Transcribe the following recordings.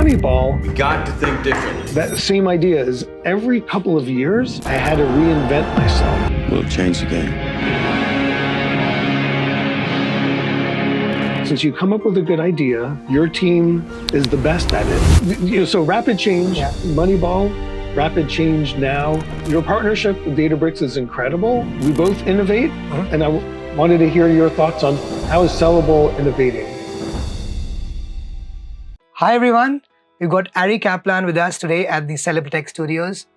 Moneyball, We got to think differently. that same idea is every couple of years, I had to reinvent myself. We'll change the game. Since you come up with a good idea, your team is the best at it. So rapid change, Moneyball, rapid change now. Your partnership with Databricks is incredible. We both innovate, and I wanted to hear your thoughts on how is Celebal innovating. Hi everyone, we've got Ari Kaplan with us today at the Celebal Tech Studios.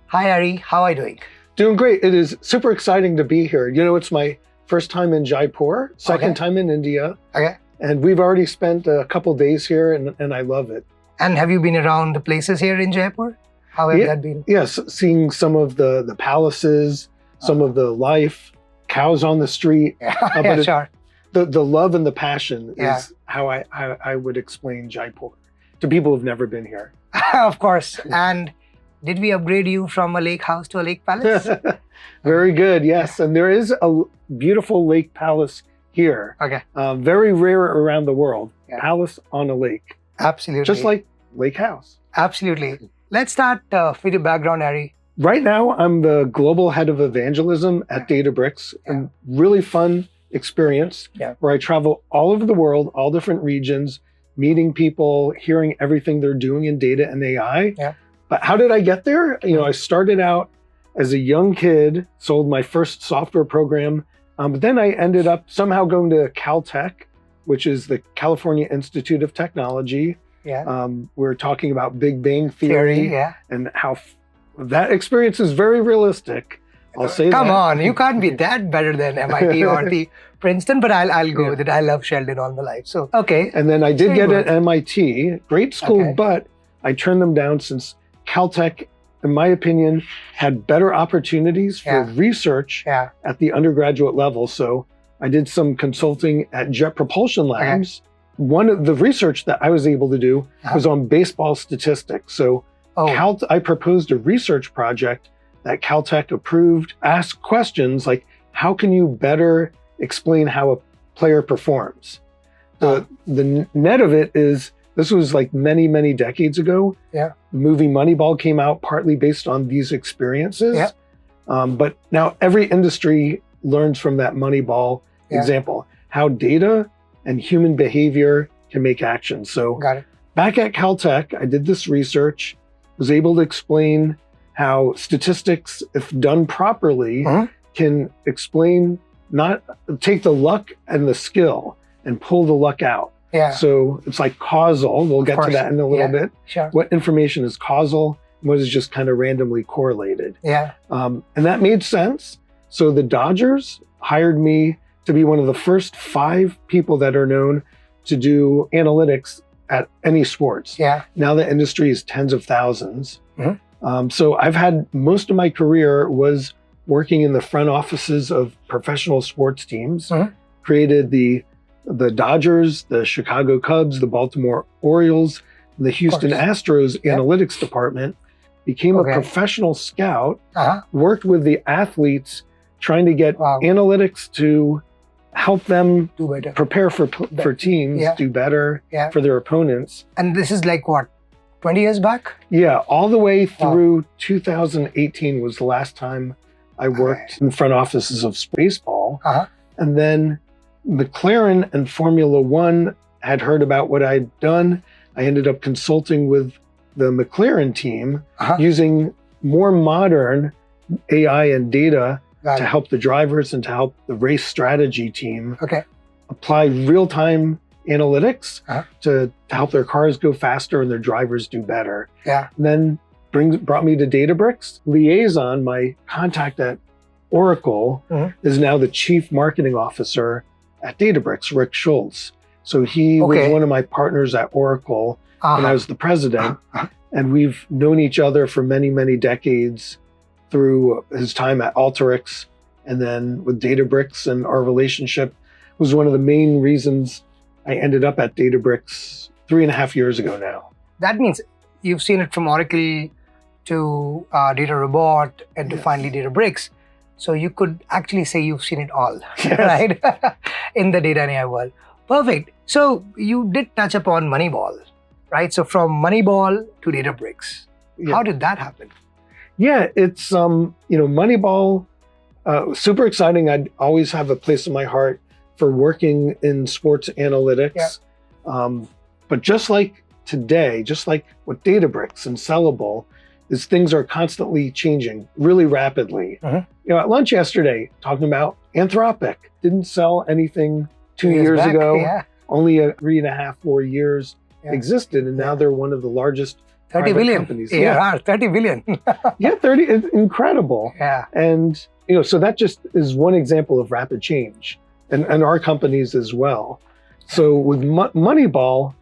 Hi Ari, how are you doing? Doing great. It is super exciting to be here. You know, it's my first time in Jaipur, second time in India. Okay. And we've already spent a couple days here and I love it. And have you been around the places here in Jaipur? How have that been? Yes, seeing some of the palaces, some of the life, cows on the street. Yeah, sure. The love and the passion is how I would explain Jaipur to people who've never been here. Of course. And did we upgrade you from a lake house to a lake palace? Very good, yes. And there is a beautiful lake palace here. Okay. Very rare around the world. Palace on a lake. Absolutely. Just like Lakehouse. Absolutely. Let's start with your background, Ari. Right now, I'm the global head of evangelism at Databricks. And really fun experience where I travel all over the world, all different regions, meeting people, hearing everything they're doing in data and AI. But how did I get there? You know, I started out as a young kid, sold my first software program, but then I ended up somehow going to Caltech, which is the California Institute of Technology. We're talking about Big Bang Theory and how that experience is very realistic. I'll say Come on, you can't be that better than MIT or the Princeton, but I'll go with it. I love Sheldon all my life. So, okay. And then I did get at MIT, great school, but I turned them down since Caltech, in my opinion, had better opportunities for research at the undergraduate level. So I did some consulting at Jet Propulsion Labs. One of the research that I was able to do was on baseball statistics. So I proposed a research project that Caltech approved, asked questions like, how can you better explain how a player performs? The net of it is, this was like many, many decades ago. The movie Moneyball came out partly based on these experiences. But now every industry learns from that Moneyball example, how data and human behavior can make action. So back at Caltech, I did this research, was able to explain how statistics, if done properly, can explain, not take the luck and the skill and pull the luck out. So it's like causal. We'll get to that in a little bit. What information is causal? What is just kind of randomly correlated? And that made sense. So the Dodgers hired me to be one of the first 5 people that are known to do analytics at any sports. Now the industry is tens of thousands. So I've had most of my career was working in the front offices of professional sports teams, created the Dodgers, the Chicago Cubs, the Baltimore Orioles, the Houston Astros analytics department, became a professional scout, worked with the athletes, trying to get analytics to help them prepare for teams, do better for their opponents. And this is like what, 20 years back? Yeah, all the way through 2018 was the last time I worked in front offices of baseball. And then McLaren and Formula One had heard about what I'd done. I ended up consulting with the McLaren team using more modern AI and data to help the drivers and to help the race strategy team apply real-time analytics to help their cars go faster and their drivers do better. And then brought me to Databricks. Liaison, my contact at Oracle, is now the chief marketing officer at Databricks, Rick Schultz. So he was one of my partners at Oracle when I was the president. And we've known each other for many, many decades through his time at Alteryx and then with Databricks, and our relationship was one of the main reasons I ended up at Databricks 3.5 years ago now. That means you've seen it from Oracle to Data Robot and to finally Databricks. So you could actually say you've seen it all, right? In the data and AI world. Perfect. So you did touch upon Moneyball. right? So from Moneyball to Databricks, Yeah. how did that happen? Yeah, it's Moneyball, super exciting. I'd always have a place in my heart for working in sports analytics. But just like today, just like with Databricks and Celebal, is things are constantly changing really rapidly. At lunch yesterday, talking about Anthropic, didn't sell anything 2 years back, ago. yeah. Only 3.5, 4 years existed, and now they're one of the largest 30 private billion. companies. ARR, 30 billion. Yeah, 30, it's incredible. Yeah. And, so that just is one example of rapid change, and our companies as well. So with Moneyball,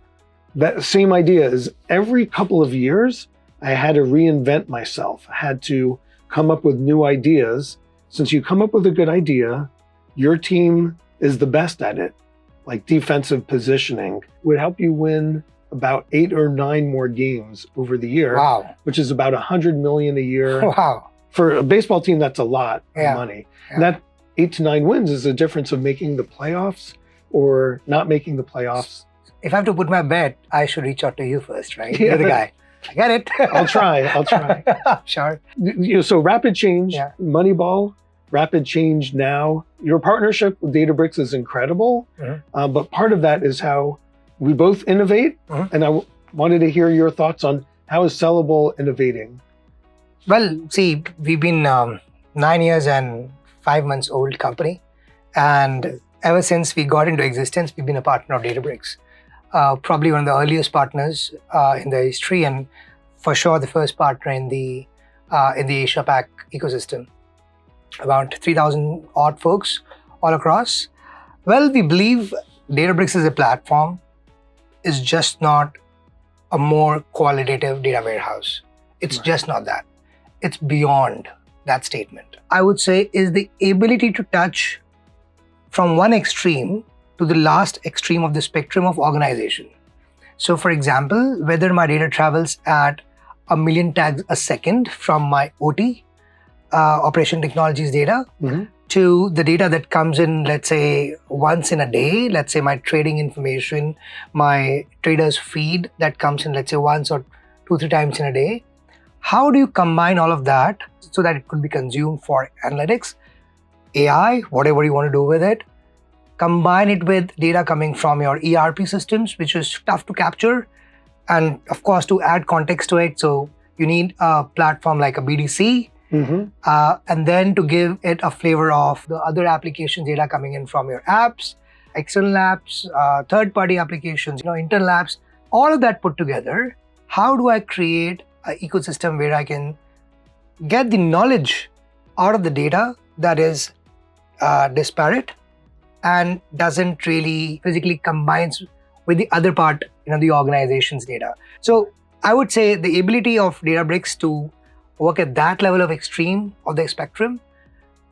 that same idea is every couple of years, I had to reinvent myself. I had to come up with new ideas. Since you come up with a good idea, your team is the best at it. Like defensive positioning would help you win about 8 or 9 more games over the year, Wow. which is about $100 million a year. Wow. For a baseball team, that's a lot Yeah. of money. Yeah. And that 8 to 9 wins is the difference of making the playoffs or not making the playoffs. If I have to put my bet, I should reach out to you first, right? Yeah. You're the guy. I get it. I'll try. Sure. So rapid change, Yeah. Moneyball, rapid change now. Your partnership with Databricks is incredible, but part of that is how we both innovate. And I wanted to hear your thoughts on how is Celebal innovating? Well, see, we've been 9 years and 5 months old company. And ever since we got into existence, we've been a partner of Databricks. Probably one of the earliest partners in the history, and for sure the first partner in the Asia Pac ecosystem. About 3,000 odd folks all across. Well, we believe Databricks as a platform is just not a more qualitative data warehouse. It's just not that. It's beyond that statement. I would say is the ability to touch from one extreme to the last extreme of the spectrum of organization. So for example, whether my data travels at 1 million tags a second from my OT, operation technologies data, to the data that comes in, let's say, once in a day, let's say my trading information, my traders feed that comes in, let's say, once or 2-3 times in a day. How do you combine all of that so that it could be consumed for analytics, AI, whatever you want to do with it? Combine it with data coming from your ERP systems, which is tough to capture. And of course, to add context to it, so you need a platform like a BDC, and then to give it a flavor of the other applications data coming in from your apps, external apps, third-party applications, internal apps, all of that put together. How do I create an ecosystem where I can get the knowledge out of the data that is disparate and doesn't really physically combines with the other part, the organization's data? So I would say the ability of Databricks to work at that level of extreme of the spectrum,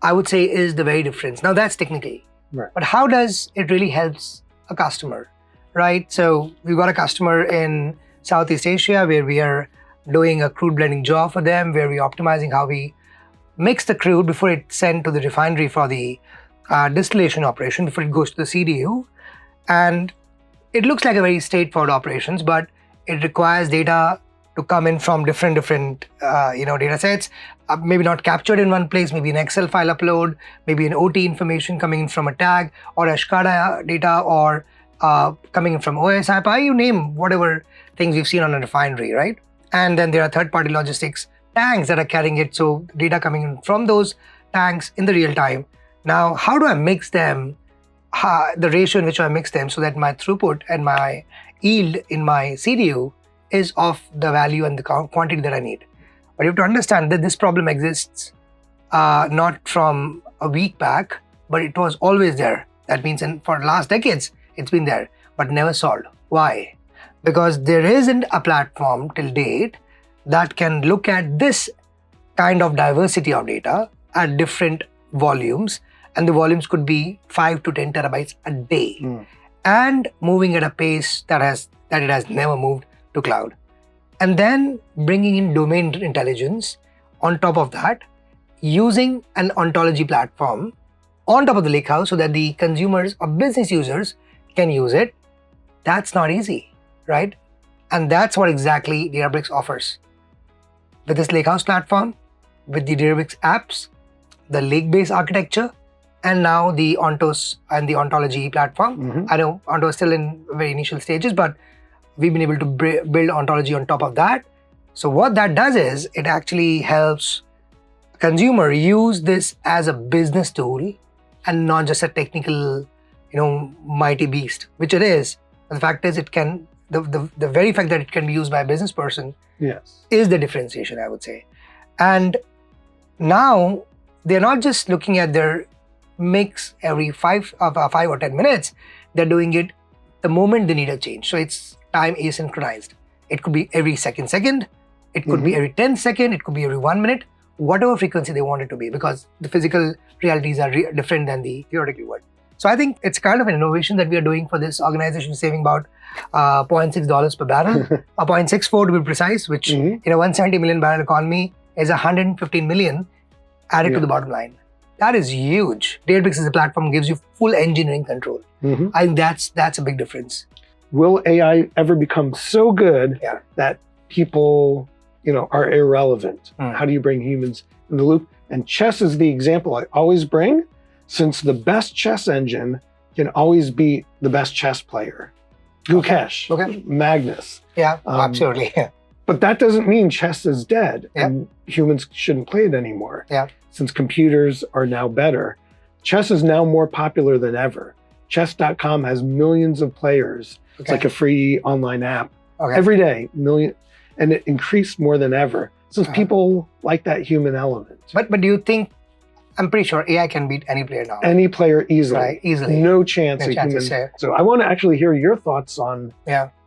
I would say is the very difference. Now that's technically, but how does it really helps a customer, right? So we've got a customer in Southeast Asia where we are doing a crude blending job for them, where we're optimizing how we mix the crude before it's sent to the refinery for the distillation operation, before it goes to the CDU. And it looks like a very straightforward operations, but it requires data to come in from different data sets, maybe not captured in one place, maybe an Excel file upload, maybe an OT information coming in from a tag, or a SCADA data, or coming in from OSIPI, you name whatever things you've seen on a refinery, right? And then there are third-party logistics tanks that are carrying it, so data coming in from those tanks in the real time. Now, how do I mix them, the ratio in which I mix them so that my throughput and my yield in my CDU is of the value and the quantity that I need? But you have to understand that this problem exists not from a week back, but it was always there. That means for last decades, it's been there, but never solved. Why? Because there isn't a platform till date that can look at this kind of diversity of data at different volumes, and the volumes could be 5 to 10 terabytes a day, and moving at a pace that it has never moved to cloud. And then bringing in domain intelligence on top of that, using an ontology platform on top of the Lakehouse so that the consumers or business users can use it. That's not easy, right? And that's what exactly Databricks offers. With this Lakehouse platform, with the Databricks apps, the lake-based architecture, and now the Ontos and the ontology platform. I know Onto is still in very initial stages, but we've been able to build ontology on top of that. So what that does is it actually helps consumer use this as a business tool and not just a technical, mighty beast, which it is. But the fact is, it can the very fact that it can be used by a business person is the differentiation, I would say. And now they're not just looking at their mix every 5 or 10 minutes. They're doing it the moment they need a change. So it's time asynchronized. It could be every second. It could be every 10 seconds. It could be every 1 minute, whatever frequency they want it to be, because the physical realities are different than the theoretical world. So I think it's kind of an innovation that we are doing for this organization, saving about $0.6 per barrel, or 0.64 to be precise, which in a 170 million barrel economy is 115 million added to the bottom line. That is huge. Databricks as a platform gives you full engineering control. I think that's a big difference. Will AI ever become so good that people, are irrelevant? How do you bring humans in the loop? And chess is the example I always bring, since the best chess engine can always beat the best chess player. Gukesh, Magnus. Yeah, absolutely. But that doesn't mean chess is dead and humans shouldn't play it anymore. Since computers are now better. Chess is now more popular than ever. Chess.com has millions of players. It's like a free online app. Every day, million, and it increased more than ever. Since people like that human element. But do you think, I'm pretty sure AI can beat any player now. Any player easily. Right, easily. No chance a human. So I want to actually hear your thoughts on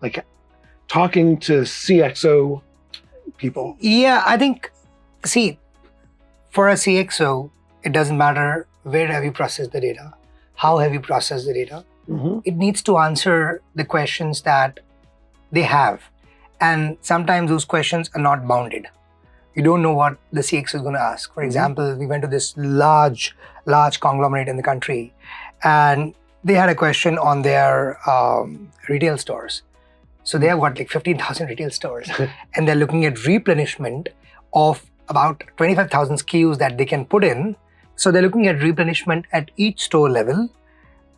like talking to CXO people. Yeah, I think, for a CXO, it doesn't matter where have you processed the data, how have you processed the data. It needs to answer the questions that they have. And sometimes those questions are not bounded. You don't know what the CXO is going to ask. For example, we went to this large conglomerate in the country, and they had a question on their retail stores. So they have got like 15,000 retail stores, and they're looking at replenishment of about 25,000 SKUs that they can put in. So they're looking at replenishment at each store level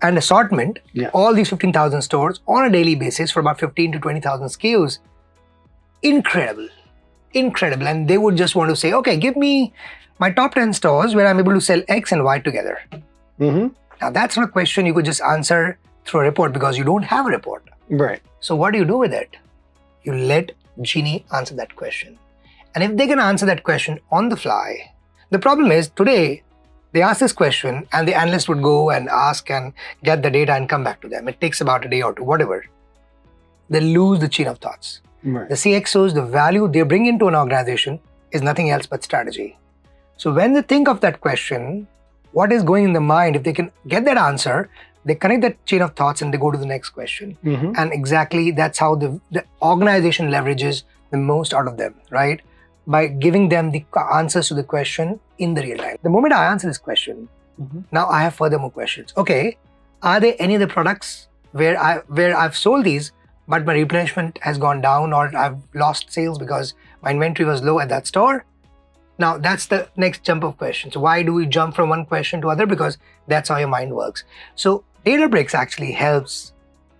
and assortment, all these 15,000 stores on a daily basis for about 15 to 20,000 SKUs. Incredible. And they would just want to say, okay, give me my top 10 stores where I'm able to sell X and Y together. Now that's not a question you could just answer through a report, because you don't have a report. Right. So what do you do with it? You let Genie answer that question. And if they can answer that question on the fly, the problem is today, they ask this question and the analyst would go and ask and get the data and come back to them. It takes about a day or two, whatever. They lose the chain of thoughts. Right. The CXOs, the value they bring into an organization is nothing else but strategy. So when they think of that question, what is going in the mind, if they can get that answer, they connect that chain of thoughts and they go to the next question. And exactly that's how the organization leverages the most out of them, right? By giving them the answers to the question in the real time. The moment I answer this question, now I have further more questions. Okay, are there any other products where I've sold these, but my replenishment has gone down, or I've lost sales because my inventory was low at that store? Now that's the next jump of questions. Why do we jump from one question to other? Because that's how your mind works. So Databricks actually helps,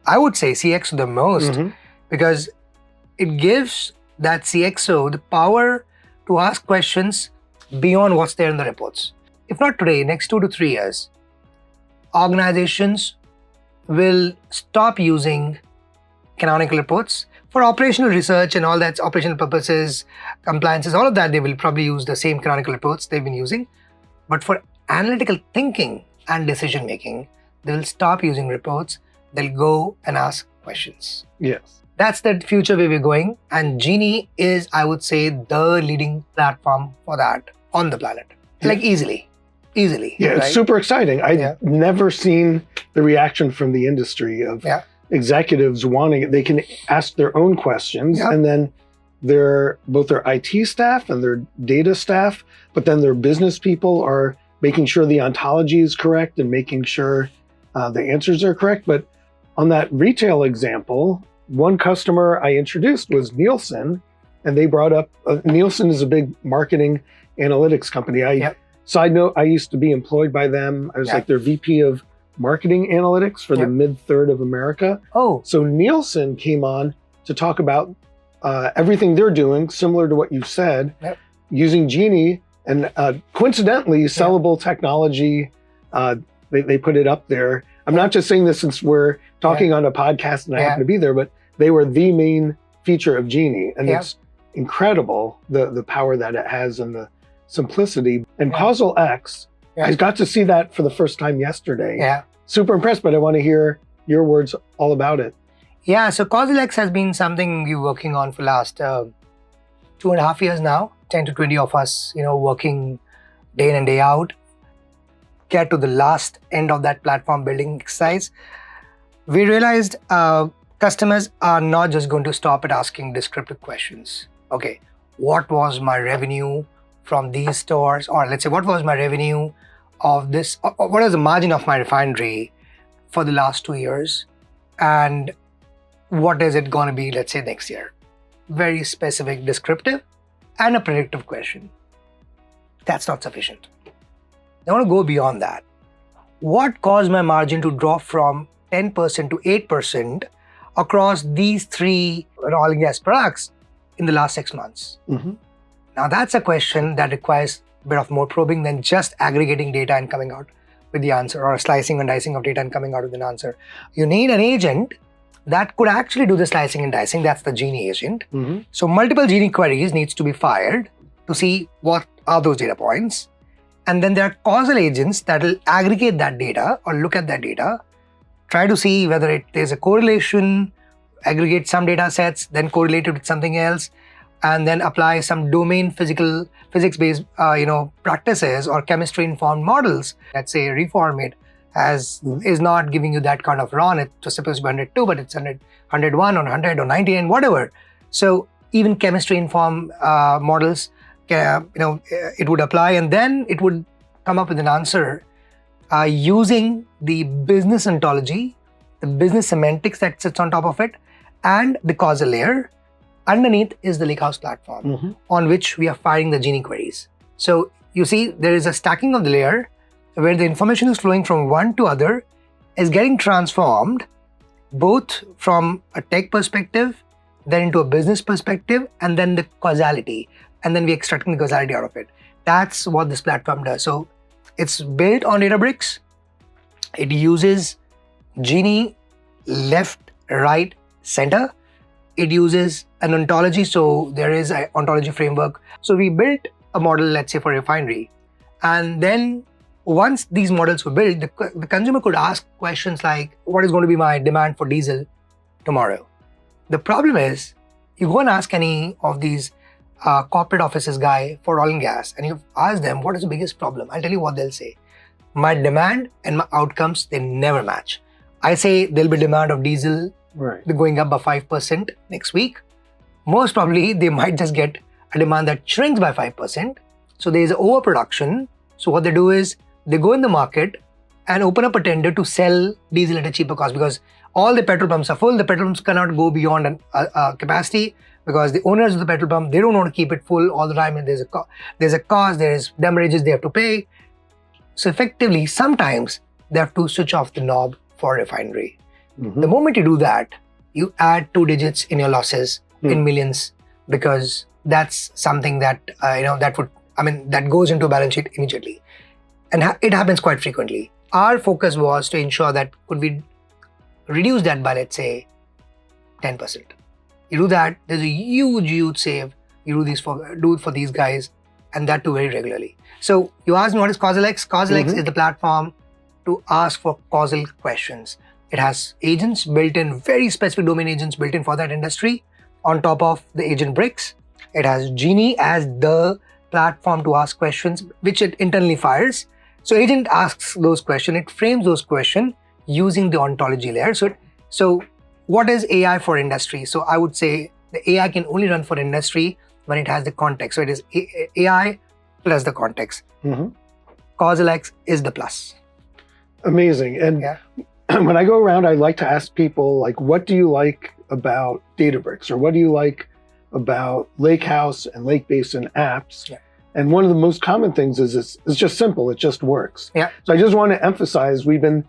I would say, CXO the most, because it gives that CXO the power to ask questions beyond what's there in the reports. If not today, next 2 to 3 years, organizations will stop using canonical reports for operational research and all that, operational purposes, compliances, all of that. They will probably use the same canonical reports they've been using. But for analytical thinking and decision making, they will stop using reports. They'll go and ask questions. Yes. That's the future where we're going. And Genie is, I would say, the leading platform for that on the planet. Like easily. Yeah, right? It's super exciting. I've never seen the reaction from the industry of executives wanting it. They can ask their own questions, and then both their IT staff and their data staff, but then their business people are making sure the ontology is correct and making sure the answers are correct. But on that retail example, one customer I introduced was Nielsen, and they brought up, Nielsen is a big marketing analytics company. Side note, I used to be employed by them. I was like their VP of marketing analytics for the mid-third of America. Oh. So Nielsen came on to talk about everything they're doing, similar to what you said, using Genie, and coincidentally, Celebal Technology, they put it up there. I'm not just saying this since we're talking on a podcast and I happen to be there, but they were the main feature of Genie, and it's incredible the power that it has and the simplicity. And Causal X, I got to see that for the first time yesterday. Super impressed, but I want to hear your words all about it. Yeah, so Causal X has been something we're working on for last 2.5 years now. 10 to 20 of us, working day in and day out, get to the last end of that platform building exercise. We realized customers are not just going to stop at asking descriptive questions. Okay, what was my revenue from these stores? Or let's say, what was my revenue of this? What is the margin of my refinery for the last 2 years? And what is it going to be, let's say, next year? Very specific, descriptive, and a predictive question. That's not sufficient. I want to go beyond that. What caused my margin to drop from 10% to 8% across these 3 oil and gas products in the last 6 months? Now that's a question that requires a bit of more probing than just aggregating data and coming out with the answer, or a slicing and dicing of data and coming out with an answer. You need an agent that could actually do the slicing and dicing. That's the Genie agent. So multiple Genie queries needs to be fired to see what are those data points. And then there are causal agents that will aggregate that data or look at that data, try to see whether there's a correlation, aggregate some data sets, then correlate it with something else, and then apply some domain physics-based practices or chemistry-informed models. Let's say reformate is not giving you that kind of RON. It's supposed to be 102, but it's 101 or 100 or 99, whatever. So even chemistry-informed models, it would apply, and then it would come up with an answer using the business ontology, the business semantics that sits on top of it, and the causal layer. Underneath is the Lakehouse platform on which we are firing the Genie queries. So you see, there is a stacking of the layer where the information is flowing from one to other, is getting transformed both from a tech perspective, then into a business perspective, and then the causality. And then we're extracting the causality out of it. That's what this platform does. So it's built on Databricks. It uses Genie left, right, center. It uses an ontology. So there is an ontology framework. So we built a model, let's say, for refinery. And then once these models were built, the consumer could ask questions like, what is going to be my demand for diesel tomorrow? The problem is, you go and ask any of these corporate offices guy for oil and gas, and you ask them, what is the biggest problem? I'll tell you what they'll say. My demand and my outcomes, they never match. I say there'll be demand of diesel going up by 5% next week. Most probably, they might just get a demand that shrinks by 5%. So there's overproduction. So what they do is, they go in the market and open up a tender to sell diesel at a cheaper cost, because all the petrol pumps are full. The petrol pumps cannot go beyond capacity, because the owners of the petrol pump, they don't want to keep it full all the time, and there's a cost, there's damages they have to pay. So effectively, sometimes they have to switch off the knob for refinery. The moment you do that, you add 2 digits in your losses in millions, because that's something that that goes into a balance sheet immediately, and it happens quite frequently. Our focus was to ensure that could we reduce that by, let's say, 10%. You do that, there's a huge save. You do it for these guys, and that too very regularly. So you asked me, what is Causal X? Causal X is the platform to ask for causal questions. It has agents built in, very specific domain agents built in for that industry on top of the agent bricks. It has Genie as the platform to ask questions, which it internally fires. So agent asks those questions, it frames those questions using the ontology layer. So what is AI for industry? So I would say the AI can only run for industry when it has the context. So it is AI plus the context. Causal X is the plus. Amazing. And when I go around, I like to ask people, like, what do you like about Databricks, or what do you like about Lakehouse and Lake Basin apps? Yeah. And one of the most common things is it's just simple. It just works. Yeah. So I just want to emphasize, we've been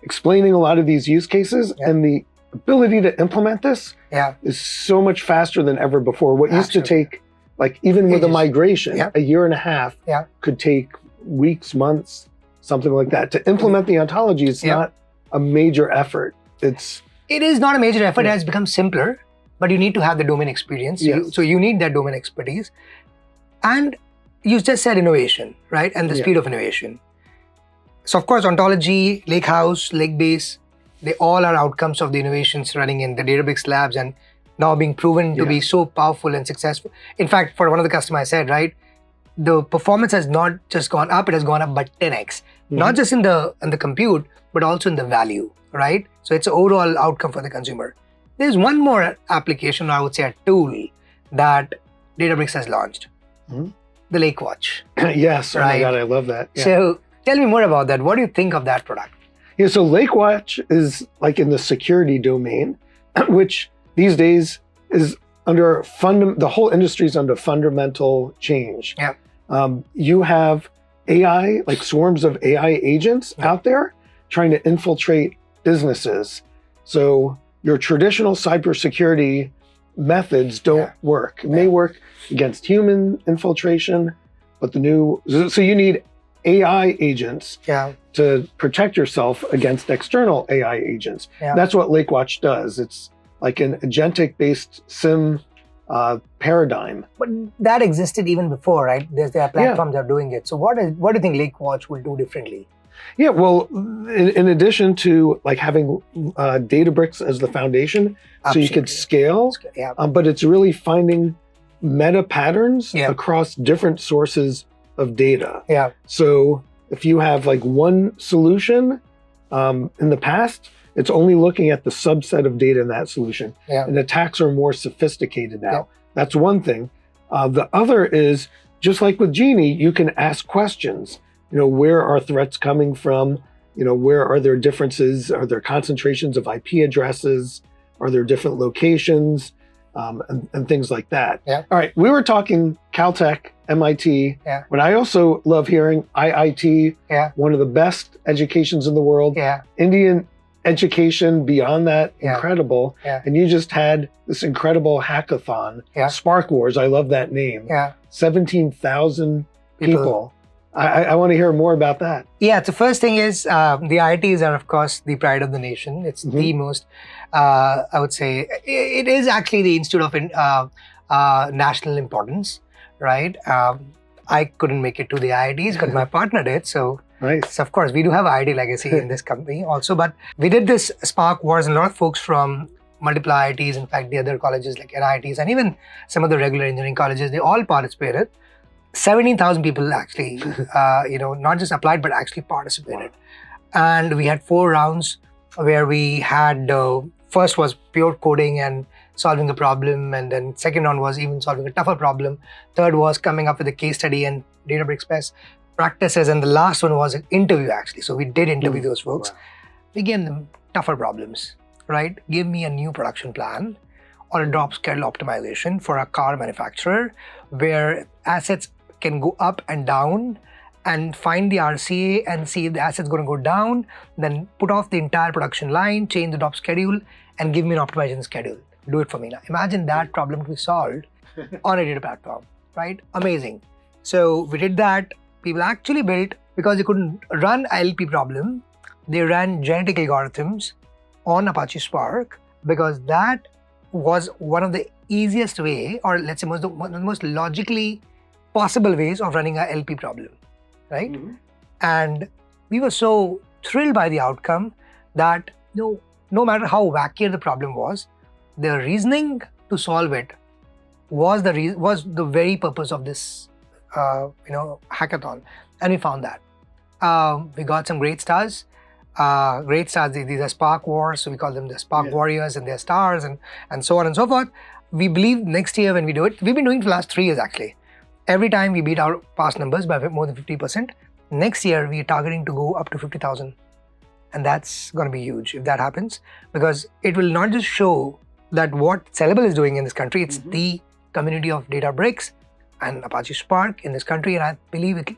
explaining a lot of these use cases, and the ability to implement this is so much faster than ever before. What used to take, like even with a migration, a year and a half could take weeks, months, something like that. To implement the ontology is not a major effort. It is not a major effort. It has become simpler, but you need to have the domain experience. Yes. So you need that domain expertise. And you just said innovation, right? And the speed of innovation. So of course, ontology, Lakehouse, Lakebase, they all are outcomes of the innovations running in the Databricks labs and now being proven to be so powerful and successful. In fact, for one of the customers I said, right, the performance has not just gone up, it has gone up by 10x. Not just in the compute, but also in the value, right? So it's an overall outcome for the consumer. There's one more application, or I would say a tool, that Databricks has launched, the LakeWatch. Yes, right? Oh my God, I love that. Yeah. So tell me more about that. What do you think of that product? Yeah, so LakeWatch is like in the security domain, which these days is under the whole industry is under fundamental change. Yeah. You have AI, like swarms of AI agents out there trying to infiltrate businesses. So your traditional cybersecurity methods don't work. It may work against human infiltration, but so you need AI agents to protect yourself against external AI agents. That's what LakeWatch does. It's like an agentic-based SIM paradigm. But that existed even before, right? There are platforms that are doing it. So what do you think LakeWatch will do differently? Yeah, well, in addition to like having Databricks as the foundation, so you could scale, but it's really finding meta patterns across different sources of data. Yeah. So if you have like one solution in the past, it's only looking at the subset of data in that solution. And attacks are more sophisticated now. That's one thing. The other is, just like with Genie, you can ask questions. Where are threats coming from? Where are there differences? Are there concentrations of IP addresses? Are there different locations? And things like that. All right, we were talking Caltech, MIT, but I also love hearing IIT, one of the best educations in the world. Indian education beyond that, incredible. And you just had this incredible hackathon, Spark Wars, I love that name. 17,000 people. I want to hear more about that. Yeah, the first thing is the IITs are, of course, the pride of the nation. It's the most, I would say, it is actually the institute of national importance, right? I couldn't make it to the IITs, but my partner did. So, so of course, we do have IIT legacy in this company also. But we did this Spark Wars, and a lot of folks from multiple IITs, in fact, the other colleges like NITs, and even some of the regular engineering colleges, they all participated. 17,000 people actually, not just applied, but actually participated. And we had 4 rounds where we had, first was pure coding and solving a problem. And then second round was even solving a tougher problem. Third was coming up with a case study and Databricks best practices. And the last one was an interview actually. So we did interview those folks. We gave them tougher problems, right? Give me a new production plan or a drop schedule optimization for a car manufacturer where assets can go up and down and find the RCA and see if the asset's going to go down, then put off the entire production line, change the drop schedule, and give me an optimization schedule. Do it for me now. Imagine that problem to be solved on a data platform, right? Amazing. So we did that. People actually built, because they couldn't run a LP problem, they ran genetic algorithms on Apache Spark, because that was one of the easiest way, or let's say one of the most logically possible ways of running a LP problem, right? And we were so thrilled by the outcome that no matter how wacky the problem was, the reasoning to solve it was the very purpose of this hackathon, and we found that. We got some great stars. These are Spark Wars, so we call them the Spark Warriors, and they're stars, and so on and so forth. We believe next year when we do it, we've been doing it for the last 3 years actually. Every time we beat our past numbers by more than 50%. Next year, we are targeting to go up to 50,000. And that's going to be huge if that happens, because it will not just show that what Celebal is doing in this country, it's the community of Databricks and Apache Spark in this country, and I believe it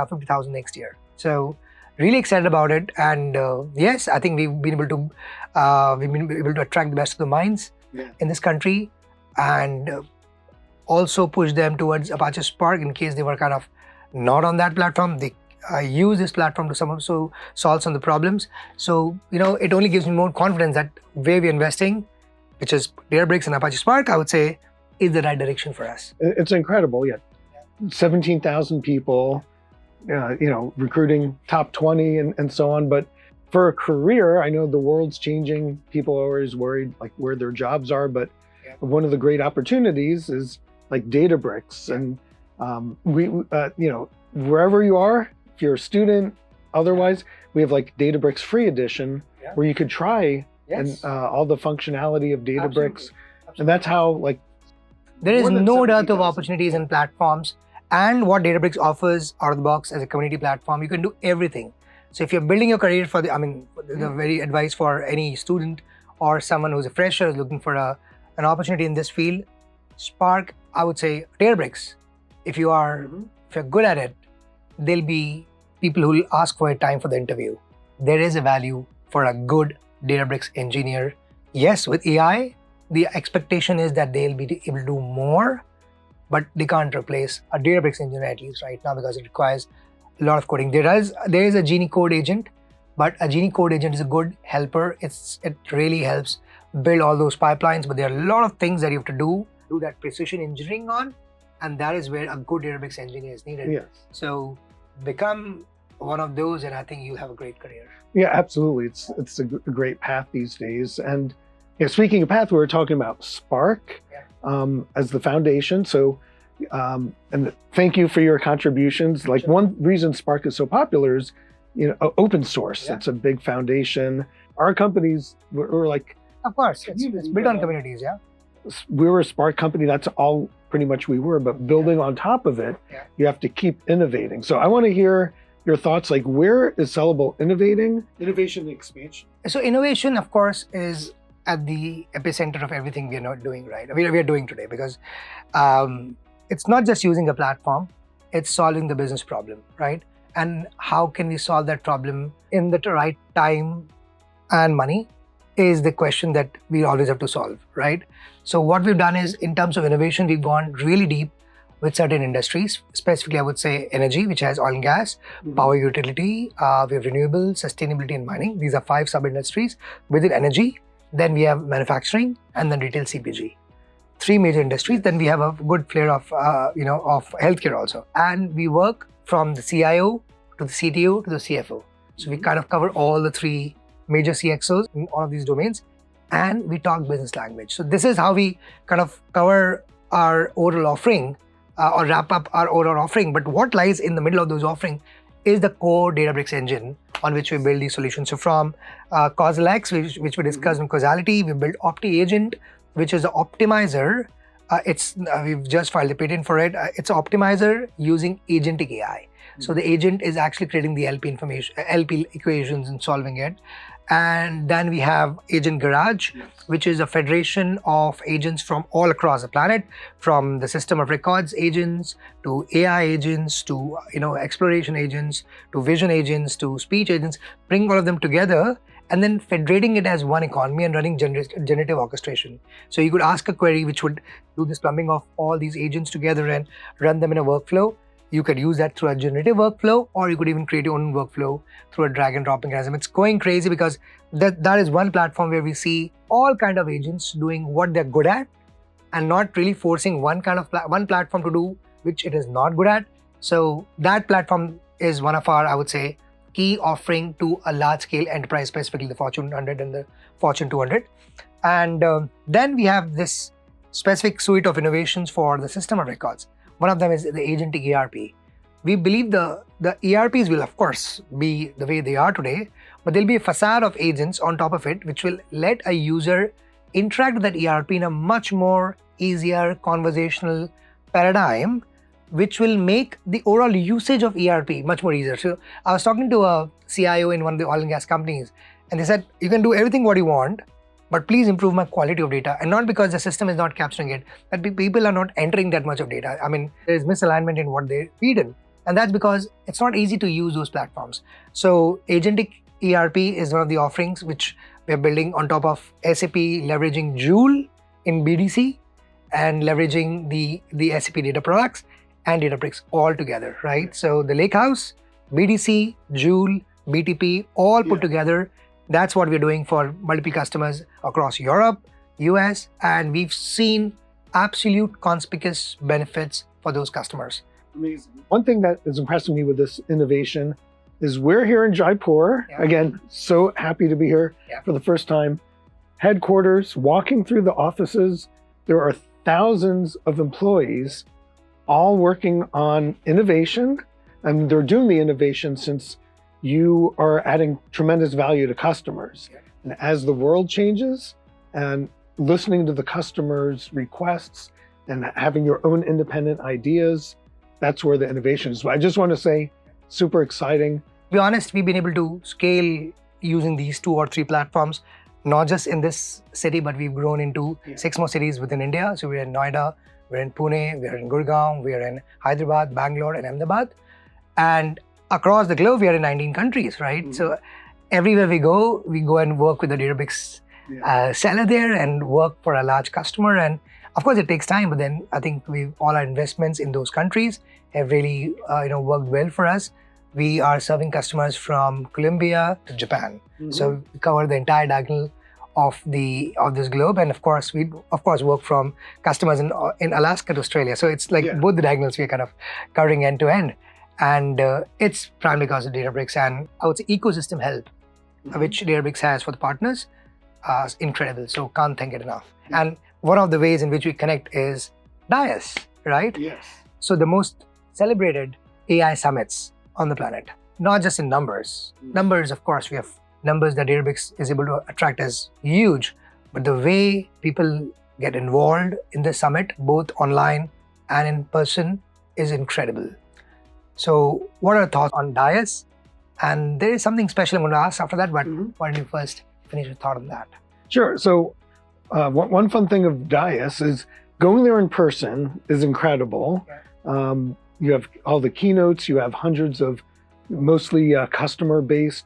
50,000 next year. So really excited about it, and yes, I think we've been able to attract the best of the minds in this country, and also push them towards Apache Spark in case they were kind of not on that platform. They use this platform to solve some of the problems. So it only gives me more confidence that where we're investing, which is Databricks and Apache Spark, I would say, is the right direction for us. It's incredible, 17,000 people, recruiting top 20 and so on. But for a career, I know the world's changing. People are always worried like where their jobs are, but one of the great opportunities is like Databricks. And wherever you are, if you're a student, otherwise, we have like Databricks Free Edition where you could try and all the functionality of Databricks. Absolutely. And that's how there is no dearth of opportunities and platforms. And what Databricks offers out of the box as a community platform, you can do everything. So if you're building your career the very advice for any student or someone who's a fresher is looking for an opportunity in this field, Spark, I would say Databricks. If you're good at it, there'll be people who will ask for a time for the interview. There is a value for a good Databricks engineer. Yes, with AI, the expectation is that they'll be able to do more, but they can't replace a Databricks engineer at least right now because it requires a lot of coding. There is a Genie code agent, but a Genie code agent is a good helper. It really helps build all those pipelines, but there are a lot of things that you have to do that precision engineering on, and that is where a good Databricks engineer is needed. Yes. So become one of those, and I think you'll have a great career. Yeah, absolutely. It's a great path these days. And speaking of path, we were talking about Spark as the foundation. So, and thank you for your contributions. Like one reason Spark is so popular is, open source. It's a big foundation. Our companies were like, of course, it's built on communities. We were a Spark company. That's all pretty much we were. But building on top of it, you have to keep innovating. So I want to hear your thoughts. Like, where is Celebal innovating? Innovation and expansion. So innovation, of course, is at the epicenter of everything we are not doing right. We are doing today because it's not just using a platform; it's solving the business problem, right? And how can we solve that problem in the right time and money is the question that we always have to solve, right? So what we've done is, in terms of innovation, we've gone really deep with certain industries. Specifically, I would say energy, which has oil and gas, power utility, we have renewable, sustainability, and mining. These are 5 sub-industries within energy. Then we have manufacturing, and then retail CPG. 3 major industries. Then we have a good flair of healthcare also. And we work from the CIO to the CTO to the CFO. So we kind of cover all the 3 major CXOs in all of these domains, and we talk business language. So this is how we kind of cover our overall offering or wrap up our overall offering. But what lies in the middle of those offering is the core Databricks engine on which we build these solutions. So from Causal X, which we discussed in causality, we built Opti Agent, which is an optimizer. We've just filed a patent for it. It's an optimizer using agentic AI. So the agent is actually creating the LP equations and solving it. And then we have Agent Garage, which is a federation of agents from all across the planet, from the system of records agents to AI agents to exploration agents to vision agents to speech agents, bring all of them together and then federating it as one economy and running generative orchestration. So you could ask a query which would do this plumbing of all these agents together and run them in a workflow. You could use that through a generative workflow, or you could even create your own workflow through a drag and drop mechanism. It's going crazy because that is one platform where we see all kind of agents doing what they're good at and not really forcing one platform to do which it is not good at. So that platform is one of our, I would say, key offering to a large scale enterprise, specifically the Fortune 100 and the Fortune 200. And then we have this specific suite of innovations for the system of records. One of them is the agentic ERP. We believe the ERPs will, of course, be the way they are today, but there'll be a facade of agents on top of it, which will let a user interact with that ERP in a much more easier conversational paradigm, which will make the overall usage of ERP much more easier. So I was talking to a CIO in one of the oil and gas companies, and they said, you can do everything what you want, but please improve my quality of data. And not because the system is not capturing it, but people are not entering that much of data. I mean, there's misalignment in what they feed in. And that's because it's not easy to use those platforms. So agentic ERP is one of the offerings which we're building on top of SAP, leveraging Joule in BDC and leveraging the SAP data products and Databricks all together, right? So the Lakehouse, BDC, Joule, BTP, all put together. That's what we're doing for multiple customers across Europe, US, and we've seen absolute conspicuous benefits for those customers. Amazing. One thing that is impressing me with this innovation is we're here in Jaipur. Yeah. Again, so happy to be here for the first time. Headquarters, walking through the offices, there are thousands of employees all working on innovation, and they're doing the innovation since you are adding tremendous value to customers. Yeah. And as the world changes and listening to the customers' requests and having your own independent ideas, that's where the innovation is. So I just want to say, super exciting. To be honest, we've been able to scale using these 2 or 3 platforms, not just in this city, but we've grown into 6 more cities within India. So we're in Noida, we're in Pune, we're in Gurgaon, we're in Hyderabad, Bangalore, and Ahmedabad. And across the globe, we are in 19 countries, right? Mm-hmm. So everywhere we go and work with the Databricks seller there and work for a large customer. And of course, it takes time, but then I think all our investments in those countries have really worked well for us. We are serving customers from Colombia to Japan. Mm-hmm. So we cover the entire diagonal of this globe, and of course we work from customers in Alaska to Australia. So it's like both the diagonals we're kind of covering end to end, and it's primarily because of Databricks and I would say ecosystem help, which Databricks has for the partners, is incredible. So can't thank it enough. And one of the ways in which we connect is DIAS, right? Yes. So the most celebrated AI summits on the planet, not just in numbers. Numbers, of course, we have numbers that Databricks is able to attract as huge, but the way people get involved in the summit, both online and in person, is incredible. So what are your thoughts on DIAS? And there is something special I'm going to ask after that, but why don't you first finish your thought on that? Sure. So one fun thing of DIAS is going there in person is incredible. You have all the keynotes, you have hundreds of mostly customer-based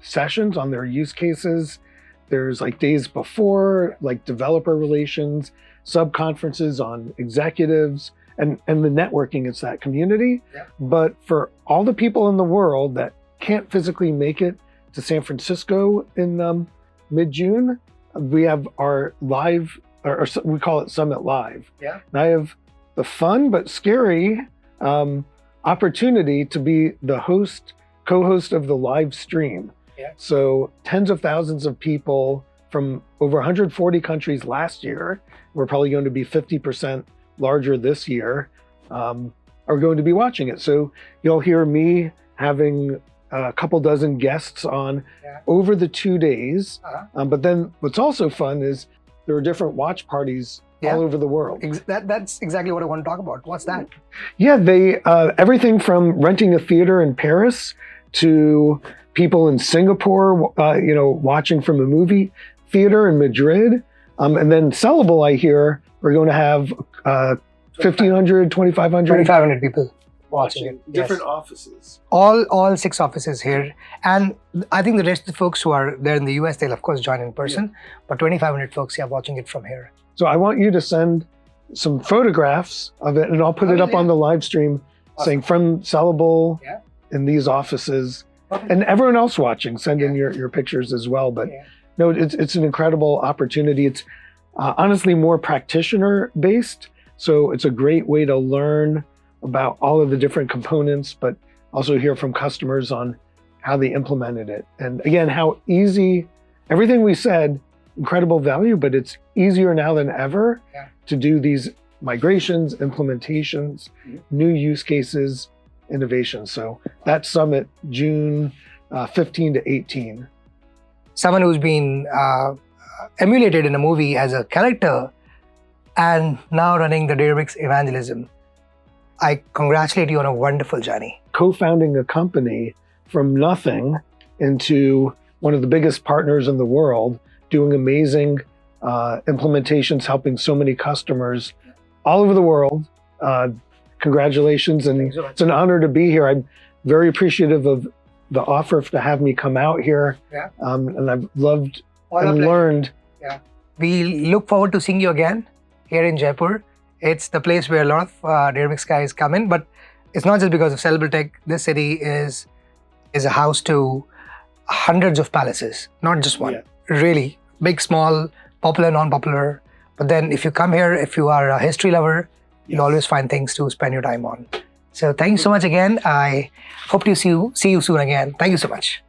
sessions on their use cases. There's like days before, like developer relations, sub-conferences on executives, and the networking, it's that community. Yeah. But for all the people in the world that can't physically make it to San Francisco in mid-June, we have our live, or we call it Summit Live. Yeah. And I have the fun but scary opportunity to be the co-host of the live stream. Yeah. So tens of thousands of people from over 140 countries last year, we're probably going to be 50% larger this year, are going to be watching it. So you'll hear me having a couple dozen guests on over the 2 days. But then what's also fun is there are different watch parties all over the world. That's exactly what I want to talk about. What's that? Yeah, they everything from renting a theater in Paris to people in Singapore, watching from a movie theater in Madrid. And then Celebal, I hear, we're going to have 1,500, 2,500 people watching it. Different offices. All 6 offices here. And I think the rest of the folks who are there in the US, they'll of course join in person, but 2,500 folks are watching it from here. So I want you to send some photographs of it, and I'll put it up on the live stream saying from Celebal in these offices. And everyone else watching, send in your pictures as well. But no, it's an incredible opportunity. It's honestly more practitioner based. So it's a great way to learn about all of the different components, but also hear from customers on how they implemented it. And again, how easy, everything we said, incredible value, but it's easier now than ever to do these migrations, implementations, new use cases, innovations. So that summit, June 15 to 18. Someone who's been emulated in a movie as a character and now running the Databricks Evangelism. I congratulate you on a wonderful journey. Co-founding a company from nothing into one of the biggest partners in the world doing amazing implementations, helping so many customers all over the world. Congratulations, and it's an honor to be here. I'm very appreciative of the offer to have me come out here, and I've loved and learned. Yeah, we look forward to seeing you again here in Jaipur. It's the place where a lot of Databricks guys come in, but it's not just because of Celebal Tech. This city is a house to hundreds of palaces, not just one. Really big, small, popular, non-popular. But then if you come here, if you are a history lover, you'll always find things to spend your time on. So thank you so much again. I hope to see you soon again. Thank you so much.